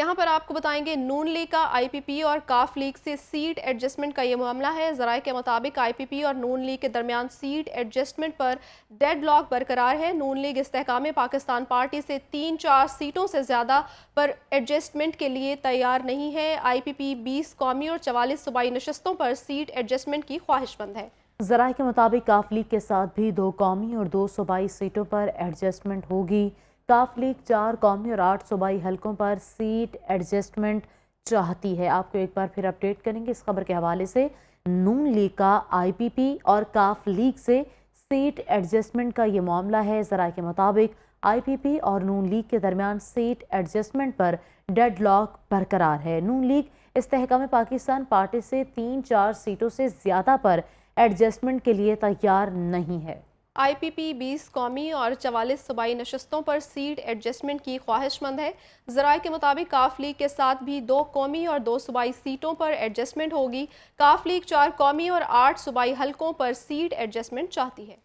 यहाँ पर आपको बताएंगे नून लीग का आईपीपी और काफ लीग से सीट एडजस्टमेंट का ये मामला है। ज़राए के मुताबिक आईपीपी और नून लीग के दरमियान सीट एडजस्टमेंट पर डेडलॉक बरकरार है। नून लीग इस्तेहकाम पाकिस्तान पार्टी से 3-4 सीटों से ज़्यादा पर एडजस्टमेंट के लिए तैयार नहीं है। आईपीपी 20 कौमी और 44 सूबाई नशस्तों पर सीट एडजस्टमेंट की ख्वाहिशमंद है। ज़राए के मुताबिक काफ लीग के साथ भी 2 कौमी और 2 सूबाई सीटों पर एडजस्टमेंट होगी। काफ लीग 4 कौमी और 8 सूबाई हलकों पर सीट एडजस्टमेंट चाहती है। आपको एक बार फिर अपडेट करेंगे इस खबर के हवाले से। नून लीग का आईपीपी और काफ लीग से सीट एडजस्टमेंट का ये मामला है। ज़राए के मुताबिक आईपीपी और नून लीग के दरमियान सीट एडजस्टमेंट पर डेडलॉक बरकरार है। नून लीग इस्तेहकाम पाकिस्तान पार्टी से 3-4 सीटों से ज़्यादा पर एडजस्टमेंट के लिए तैयार नहीं है। आईपीपी 20 कौमी और 44 सूबाई नशस्तों पर सीट एडजस्टमेंट की ख्वाहिशमंद है। ज़राए के मुताबिक काफ लीग के साथ भी 2 कौमी और 2 सूबाई सीटों पर एडजस्टमेंट होगी। काफ लीग 4 कौमी और 8 सूबाई हलकों पर सीट एडजस्टमेंट चाहती है।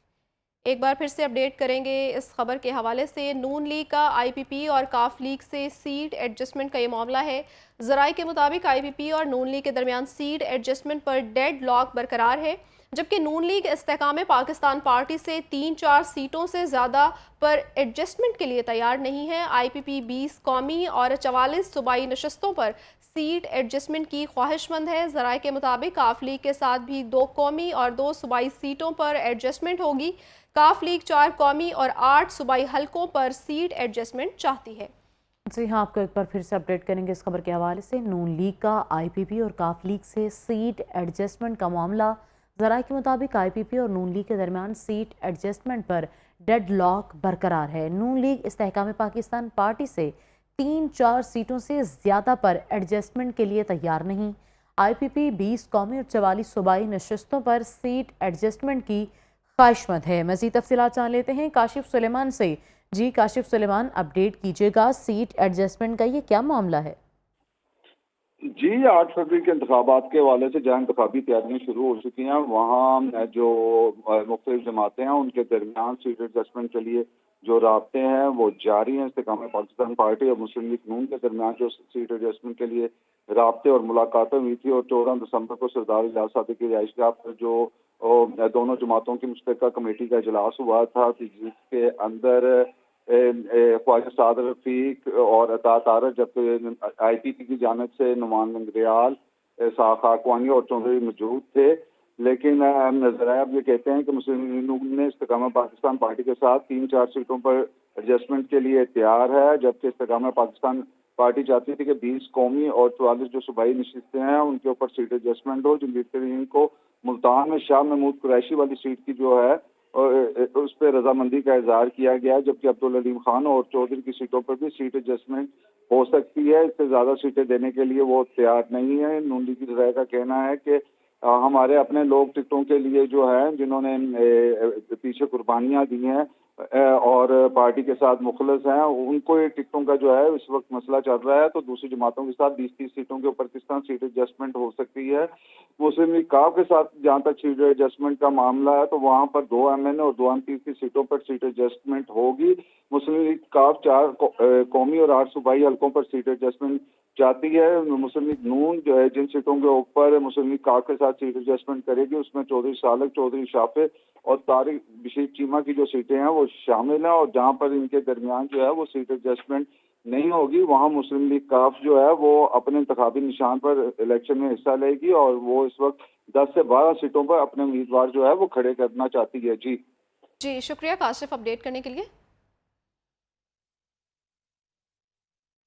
एक बार फिर से अपडेट करेंगे इस खबर के हवाले से। नून लीग का आईपीपी और काफ लीग से सीट एडजस्टमेंट का ये मामला है। ज़राए के मुताबिक आईपीपी और नून लीग के दरमियान सीट एडजस्टमेंट पर डेड लॉक बरकरार है, जबकि नून लीग इस्तेहकाम पाकिस्तान पार्टी से 3-4 सीटों से ज़्यादा पर एडजस्टमेंट के लिए तैयार नहीं है। आईपीपी 20 कौमी और 44 सूबाई नशस्तों पर सीट एडजस्टमेंट की ख्वाहिशमंद है। ज़राए के मुताबिक काफ लीग के साथ भी 2 कौमी और 2 सूबाई सीटों पर एडजस्टमेंट होगी। काफ लीग 4 कौमी और 8 सूबाई हलकों पर सीट एडजस्टमेंट चाहती है। जी हाँ, आपको एक बार फिर से अपडेट करेंगे इस खबर के हवाले से। नून लीग का आईपीपी और काफ लीग से सीट एडजस्टमेंट का मामला। ज़राए के मुताबिक आईपीपी और नून लीग के दरमियान सीट एडजस्टमेंट पर डेडलॉक बरकरार है। नून लीग इस्तेहकाम पाकिस्तान पार्टी से 3-4 सीटों से ज़्यादा पर एडजस्टमेंट के लिए तैयार नहीं। आईपीपी 20 कौमी और 44 सूबाई नशस्तों पर सीट एडजस्टमेंट की ख्वाहिशमंद है। मज़ीद तफसीलात जान लेते हैं काशिफ सुलेमान से। जी काशिफ सुलेमान, अपडेट कीजिएगा, सीट एडजस्टमेंट का ये क्या मामला है? जी, 8 फरवरी के इंतखाबात के हवाले से जहाँ इंतखाबी तैयारियां शुरू हो चुकी हैं, वहाँ जो मुख्तलिफ जमातें हैं उनके दरमियान सीट एडजस्टमेंट के लिए जो राब्ते हैं वो जारी हैं। इस्तेकाम पाकिस्तान पार्टी और मुस्लिम लीग नून के दरमियान जो सीट एडजस्टमेंट के लिए राब्ते और मुलाकातें हुई थी, और 14 दिसंबर को सरदार इजाज सादिक की रिहाइशगाह पर जो दोनों जमातों की मुश्तरका कमेटी का इजलास हुआ था, जिसके अंदर ख्वाजा साद रफीक और अता तारक, जबकि आईपीपी की जानिब से नुमान मंगरियाल, खाकवानी और चौधरी मौजूद थे। लेकिन ज़राए अब ये कहते हैं कि मुस्लिम लीग ने इस्तेकाम पाकिस्तान पार्टी के साथ 3-4 सीटों पर एडजस्टमेंट के लिए तैयार है, जबकि इस्तेकाम पाकिस्तान पार्टी चाहती थी कि 20 कौमी और 44 जो सूबाई नशिस्तें हैं उनके ऊपर सीट एडजस्टमेंट हो। जमहूरियत तरीन को मुल्तान में शाह महमूद कुरैशी वाली सीट की जो है उस पर रजामंदी का इजहार किया गया, जबकि अब्दुल अलीम खान और चौधरी की सीटों पर भी सीट एडजस्टमेंट हो सकती है। इससे ज्यादा सीटें देने के लिए वो तैयार नहीं है। नून लीग की ज़राए का कहना है कि हमारे अपने लोग टिकटों के लिए जो है, जिन्होंने पीछे कुर्बानियां दी हैं और पार्टी के साथ मुखलस हैं, उनको ये टिकटों का जो है इस वक्त मसला चल रहा है। तो दूसरी जमातों के साथ 20-30 सीटों के ऊपर किस तरह सीट एडजस्टमेंट हो सकती है। मुस्लिम लीग काफ के साथ जहाँ तक सीट एडजस्टमेंट का मामला है, तो वहाँ पर 2 एमएनए और 2 एमपी की सीटों पर सीट एडजस्टमेंट होगी। मुस्लिम लीग काफ 4 कौमी और 8 सूबाई हलकों पर सीट एडजस्टमेंट चाहती है। मुस्लिम लीग नून जो है जिन सीटों के ऊपर मुस्लिम लीग काफ के साथ सीट एडजस्टमेंट करेगी, उसमें चौधरी सालक, चौधरी शाफे और तारिक बशीर चीमा की जो सीटें हैं वो शामिल हैं। और जहाँ पर इनके दरमियान जो है वो सीट एडजस्टमेंट नहीं होगी, वहाँ मुस्लिम लीग काफ जो है वो अपने इंतखाबी निशान पर इलेक्शन में हिस्सा लेगी, और वो इस वक्त 10 से 12 सीटों पर अपने उम्मीदवार जो है वो खड़े करना चाहती है। जी शुक्रिया काशिफ अपडेट करने के लिए।